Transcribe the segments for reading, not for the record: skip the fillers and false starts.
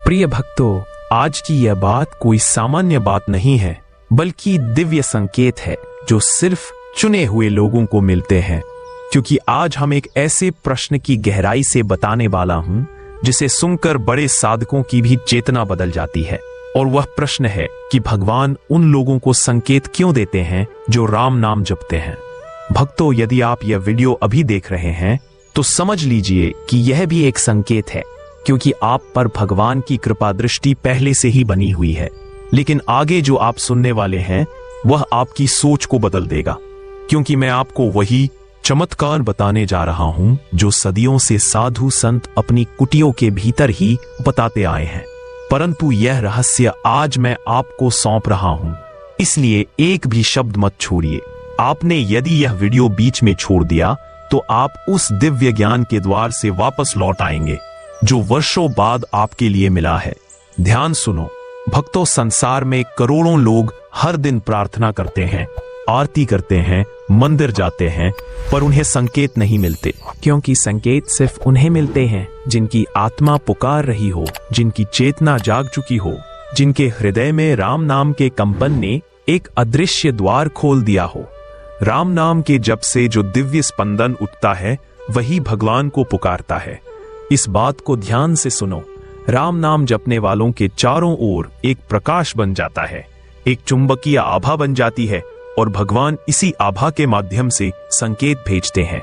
प्रिय भक्तों, आज की यह बात कोई सामान्य बात नहीं है, बल्कि दिव्य संकेत है जो सिर्फ चुने हुए लोगों को मिलते हैं। क्योंकि आज हम एक ऐसे प्रश्न की गहराई से बताने वाला हूं जिसे सुनकर बड़े साधकों की भी चेतना बदल जाती है। और वह प्रश्न है कि भगवान उन लोगों को संकेत क्यों देते हैं जो राम नाम जपते हैं। भक्तों, यदि आप यह वीडियो अभी देख रहे हैं तो समझ लीजिए कि यह भी एक संकेत है, क्योंकि आप पर भगवान की कृपा दृष्टि पहले से ही बनी हुई है। लेकिन आगे जो आप सुनने वाले हैं वह आपकी सोच को बदल देगा, क्योंकि मैं आपको वही चमत्कार बताने जा रहा हूं जो सदियों से साधु संत अपनी कुटियों के भीतर ही बताते आए हैं। परंतु यह रहस्य आज मैं आपको सौंप रहा हूं, इसलिए एक भी शब्द मत छोड़िए। आपने यदि यह वीडियो बीच में छोड़ दिया तो आप उस दिव्य ज्ञान के द्वार से वापस लौट आएंगे जो वर्षों बाद आपके लिए मिला है। ध्यान सुनो भक्तों, संसार में करोड़ों लोग हर दिन प्रार्थना करते हैं, आरती करते हैं, मंदिर जाते हैं, पर उन्हें संकेत नहीं मिलते। क्योंकि संकेत सिर्फ उन्हें मिलते हैं जिनकी आत्मा पुकार रही हो, जिनकी चेतना जाग चुकी हो, जिनके हृदय में राम नाम के कंपन ने एक अदृश्य द्वार खोल दिया हो। राम नाम के जप से जो दिव्य स्पंदन उठता है वही भगवान को पुकारता है। इस बात को ध्यान से सुनो। राम नाम जपने वालों के चारों ओर एक प्रकाश बन जाता है, एक चुंबकीय आभा बन जाती है, और भगवान इसी आभा के माध्यम से संकेत भेजते हैं।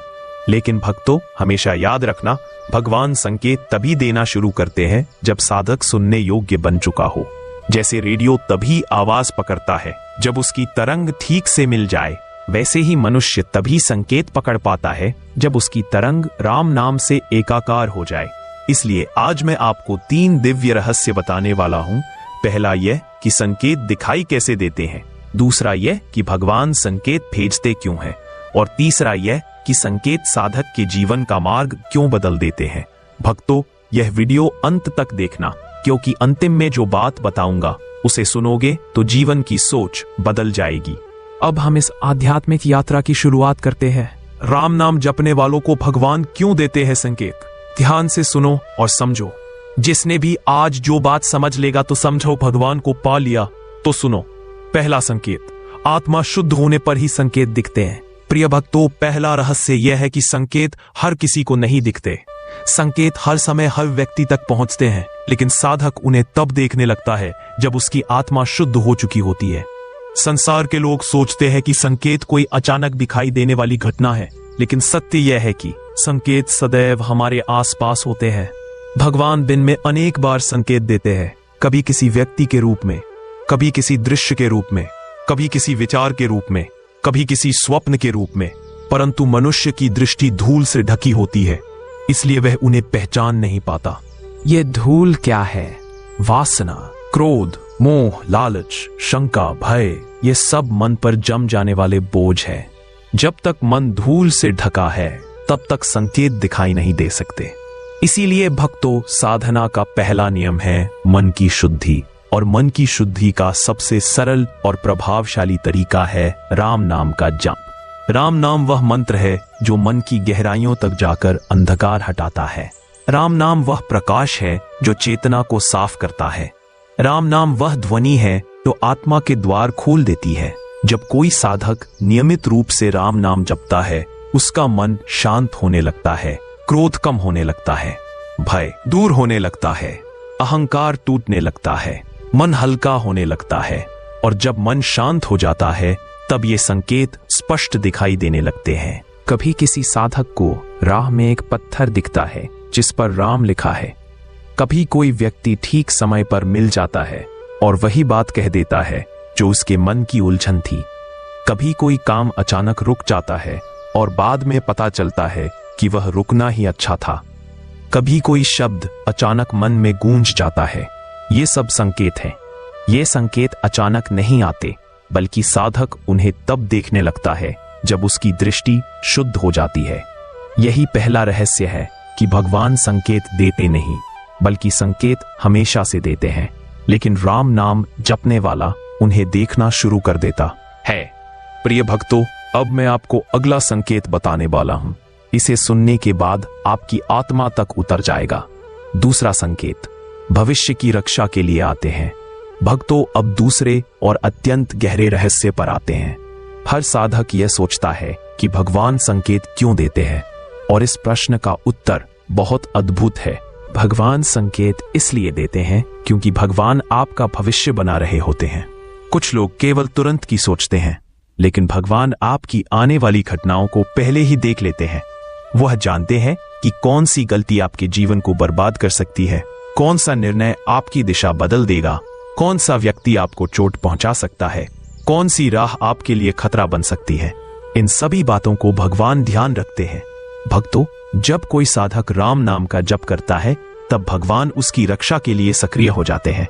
लेकिन भक्तों, हमेशा याद रखना, भगवान संकेत तभी देना शुरू करते हैं जब साधक सुनने योग्य बन चुका हो। जैसे रेडियो तभी आवाज पकड़ता है जब उसकी तरंग ठीक से मिल जाए, वैसे ही मनुष्य तभी संकेत पकड़ पाता है जब उसकी तरंग राम नाम से एकाकार हो जाए। इसलिए आज मैं आपको 3 दिव्य रहस्य बताने वाला हूं। पहला यह कि संकेत दिखाई कैसे देते हैं, दूसरा यह कि भगवान संकेत भेजते क्यों हैं, और तीसरा यह कि संकेत साधक के जीवन का मार्ग क्यों बदल देते हैं। भक्तों, यह वीडियो अंत तक देखना, क्योंकि अंतिम में जो बात बताऊंगा उसे सुनोगे तो जीवन की सोच बदल जाएगी। अब हम इस आध्यात्मिक यात्रा की शुरुआत करते हैं। राम नाम जपने वालों को भगवान क्यों देते हैं संकेत? ध्यान से सुनो और समझो। जिसने भी आज जो बात समझ लेगा तो समझो भगवान को पा लिया। तो सुनो, पहला संकेत, आत्मा शुद्ध होने पर ही संकेत दिखते हैं। प्रिय भक्तों, पहला रहस्य यह है कि संकेत हर किसी को नहीं दिखते। संकेत हर समय हर व्यक्ति तक पहुंचते हैं, लेकिन साधक उन्हें तब देखने लगता है जब उसकी आत्मा शुद्ध हो चुकी होती है। संसार के लोग सोचते हैं कि संकेत कोई अचानक दिखाई देने वाली घटना है, लेकिन सत्य यह है कि संकेत सदैव हमारे आसपास होते हैं। भगवान दिन में अनेक बार संकेत देते हैं, कभी किसी व्यक्ति के रूप में, कभी किसी दृश्य के रूप में, कभी किसी विचार के रूप में, कभी किसी स्वप्न के रूप में। परंतु मनुष्य की दृष्टि धूल से ढकी होती है, इसलिए वह उन्हें पहचान नहीं पाता। ये धूल क्या है? वासना, क्रोध, मोह, लालच, शंका, भय, ये सब मन पर जम जाने वाले बोझ है। जब तक मन धूल से ढका है तब तक संकेत दिखाई नहीं दे सकते। इसीलिए भक्तों, साधना का पहला नियम है मन की शुद्धि, और मन की शुद्धि का सबसे सरल और प्रभावशाली तरीका है राम नाम का जप। राम नाम वह मंत्र है जो मन की गहराइयों तक जाकर अंधकार हटाता है। राम नाम वह प्रकाश है जो चेतना को साफ करता है। राम नाम वह ध्वनि है जो आत्मा के द्वार खोल देती है। जब कोई साधक नियमित रूप से राम नाम जपता है, उसका मन शांत होने लगता है, क्रोध कम होने लगता है, भय दूर होने लगता है, अहंकार टूटने लगता है, मन हल्का होने लगता है। और जब मन शांत हो जाता है तब ये संकेत स्पष्ट दिखाई देने लगते हैं। कभी किसी साधक को राह में एक पत्थर दिखता है जिस पर राम लिखा है। कभी कोई व्यक्ति ठीक समय पर मिल जाता है और वही बात कह देता है जो उसके मन की उलझन थी। कभी कोई काम अचानक रुक जाता है और बाद में पता चलता है कि वह रुकना ही अच्छा था। कभी कोई शब्द अचानक मन में गूंज जाता है। ये सब संकेत हैं। ये संकेत अचानक नहीं आते, बल्कि साधक उन्हें तब देखने लगता है जब उसकी दृष्टि शुद्ध हो जाती है। यही पहला रहस्य है कि भगवान संकेत देते नहीं, बल्कि संकेत हमेशा से देते हैं, लेकिन राम नाम जपने वाला उन्हें देखना शुरू कर देता है। प्रिय भक्तों, अब मैं आपको अगला संकेत बताने वाला हूं। इसे सुनने के बाद आपकी आत्मा तक उतर जाएगा। दूसरा संकेत, भविष्य की रक्षा के लिए आते हैं। भक्तों, अब दूसरे और अत्यंत गहरे रहस्य पर आते हैं। हर साधक यह सोचता है कि भगवान संकेत क्यों देते हैं, और इस प्रश्न का उत्तर बहुत अद्भुत है। भगवान संकेत इसलिए देते हैं क्योंकि भगवान आपका भविष्य बना रहे होते हैं। कुछ लोग केवल तुरंत की सोचते हैं, लेकिन भगवान आपकी आने वाली घटनाओं को पहले ही देख लेते हैं। वह जानते हैं कि कौन सी गलती आपके जीवन को बर्बाद कर सकती है, कौन सा निर्णय आपकी दिशा बदल देगा, कौन सा व्यक्ति आपको चोट पहुंचा सकता है, कौन सी राह आपके लिए खतरा बन सकती है। इन सभी बातों को भगवान ध्यान रखते हैं। भक्तों, जब कोई साधक राम नाम का जप करता है, तब भगवान उसकी रक्षा के लिए सक्रिय हो जाते हैं,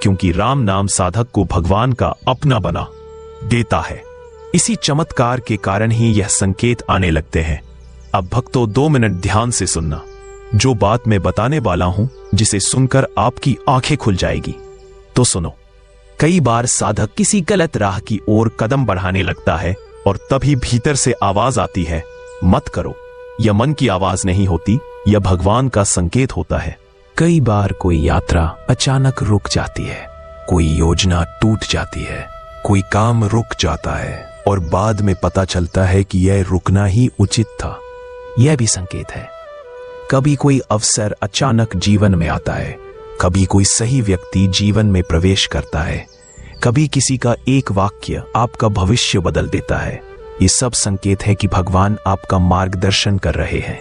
क्योंकि राम नाम साधक को भगवान का अपना बना देता है। इसी चमत्कार के कारण ही यह संकेत आने लगते हैं। अब भक्तों, 2 मिनट ध्यान से सुनना। जो बात मैं बताने वाला हूं, जिसे सुनकर आपकी आंखें खुल जाएगी। तो सुनो। कई बार साधक किसी गलत राह की ओर कदम बढ़ाने लगता है और तभी भीतर से आवाज आती है, मत करो। यह मन की आवाज नहीं होती, यह भगवान का संकेत होता है। कई बार कोई यात्रा अचानक रुक जाती है, कोई योजना टूट जाती है, कोई काम रुक जाता है और बाद में पता चलता है कि यह रुकना ही उचित था। यह भी संकेत है। कभी कोई अवसर अचानक जीवन में आता है, कभी कोई सही व्यक्ति जीवन में प्रवेश करता है, कभी किसी का एक वाक्य आपका भविष्य बदल देता है। ये सब संकेत है कि भगवान आपका मार्गदर्शन कर रहे हैं।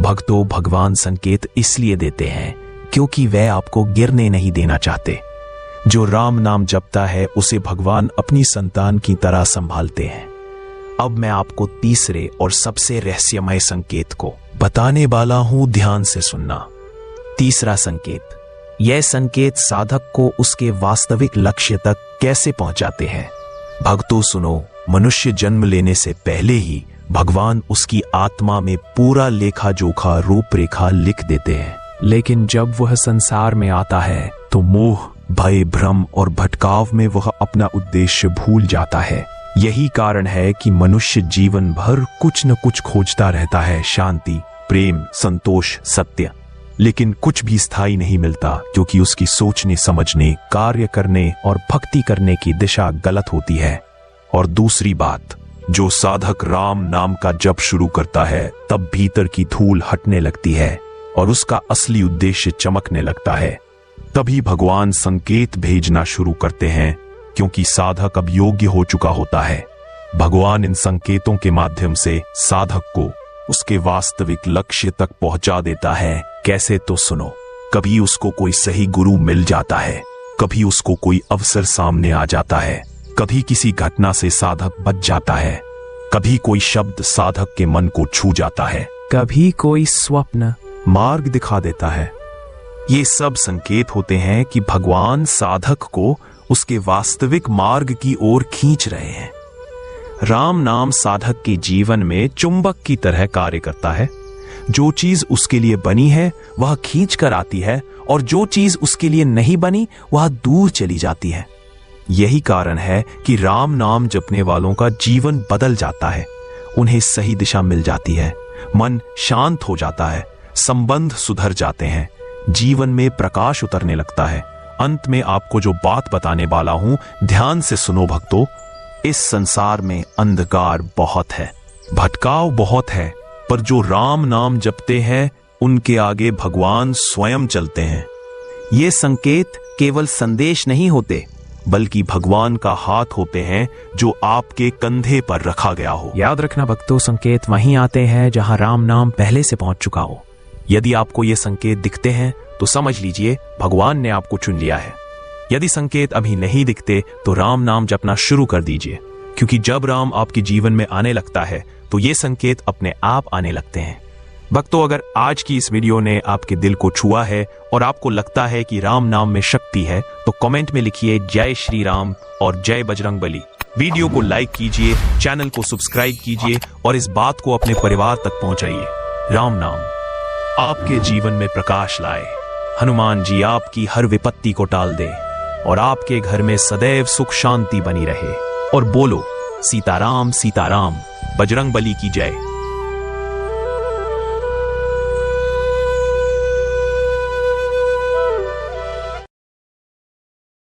भक्तों, भगवान संकेत इसलिए देते हैं क्योंकि वह आपको गिरने नहीं देना चाहते। जो राम नाम जपता है, उसे भगवान अपनी संतान की तरह संभालते हैं। अब मैं आपको तीसरे और सबसे रहस्यमय संकेत को बताने वाला हूं, ध्यान से सुनना। तीसरा संकेत। यह संकेत साधक को उसके वास्तविक लक्ष्य तक कैसे पहुंचाते हैं। भक्तों सुनो, मनुष्य जन्म लेने से पहले ही भगवान उसकी आत्मा में पूरा लेखा जोखा रूपरेखा लिख देते हैं, लेकिन जब वह संसार में आता है तो मोह, भय, भ्रम और भटकाव में वह अपना उद्देश्य भूल जाता है। यही कारण है कि मनुष्य जीवन भर कुछ न कुछ खोजता रहता है, शांति, प्रेम, संतोष, सत्य, लेकिन कुछ भी स्थायी नहीं मिलता, क्योंकि उसकी सोचने, समझने, कार्य करने और भक्ति करने की दिशा गलत होती है। और दूसरी बात, जो साधक राम नाम का जप शुरू करता है, तब भीतर की धूल हटने लगती है और उसका असली उद्देश्य चमकने लगता है। तभी भगवान संकेत भेजना शुरू करते हैं, क्योंकि साधक अब योग्य हो चुका होता है। भगवान इन संकेतों के माध्यम से साधक को उसके वास्तविक लक्ष्य तक पहुंचा देता है। कैसे, तो सुनो। कभी उसको कोई सही गुरु मिल जाता है, कभी उसको कोई अवसर सामने आ जाता है, कभी किसी घटना से साधक बच जाता है, कभी कोई शब्द साधक के मन को छू जाता है, कभी कोई स्वप्न मार्ग दिखा देता है। ये सब संकेत होते हैं कि भगवान साधक को उसके वास्तविक मार्ग की ओर खींच रहे हैं। राम नाम साधक के जीवन में चुंबक की तरह कार्य करता है। जो चीज उसके लिए बनी है वह खींच कर आती है, और जो चीज उसके लिए नहीं बनी वह दूर चली जाती है। यही कारण है कि राम नाम जपने वालों का जीवन बदल जाता है। उन्हें सही दिशा मिल जाती है, मन शांत हो जाता है, संबंध सुधर जाते हैं, जीवन में प्रकाश उतरने लगता है। अंत में आपको जो बात बताने वाला हूं, ध्यान से सुनो भक्तों। इस संसार में अंधकार बहुत है, भटकाव बहुत है, पर जो राम नाम जपते हैं उनके आगे भगवान स्वयं चलते हैं। ये संकेत केवल संदेश नहीं होते, बल्कि भगवान का हाथ होते हैं जो आपके कंधे पर रखा गया हो। याद रखना भक्तों, संकेत वहीं आते हैं जहां राम नाम पहले से पहुंच चुका हो। यदि आपको ये संकेत दिखते हैं तो समझ लीजिए भगवान ने आपको चुन लिया है। यदि संकेत अभी नहीं दिखते तो राम नाम जपना शुरू कर दीजिए, क्योंकि जब राम आपके जीवन में आने लगता है तो ये संकेत अपने आप आने लगते हैं। भक्तों, अगर आज की इस वीडियो ने आपके दिल को छुआ है और आपको लगता है कि राम नाम में शक्ति है, तो कमेंट में लिखिए जय श्री राम और जय बजरंगबली। वीडियो को लाइक कीजिए, चैनल को सब्सक्राइब कीजिए और इस बात को अपने परिवार तक पहुंचाइए। राम नाम आपके जीवन में प्रकाश लाए। हनुमान जी आपकी हर विपत्ति को टाल दे और आपके घर में सदैव सुख शांति बनी रहे। और बोलो सीताराम सीताराम, बजरंगबली की जय।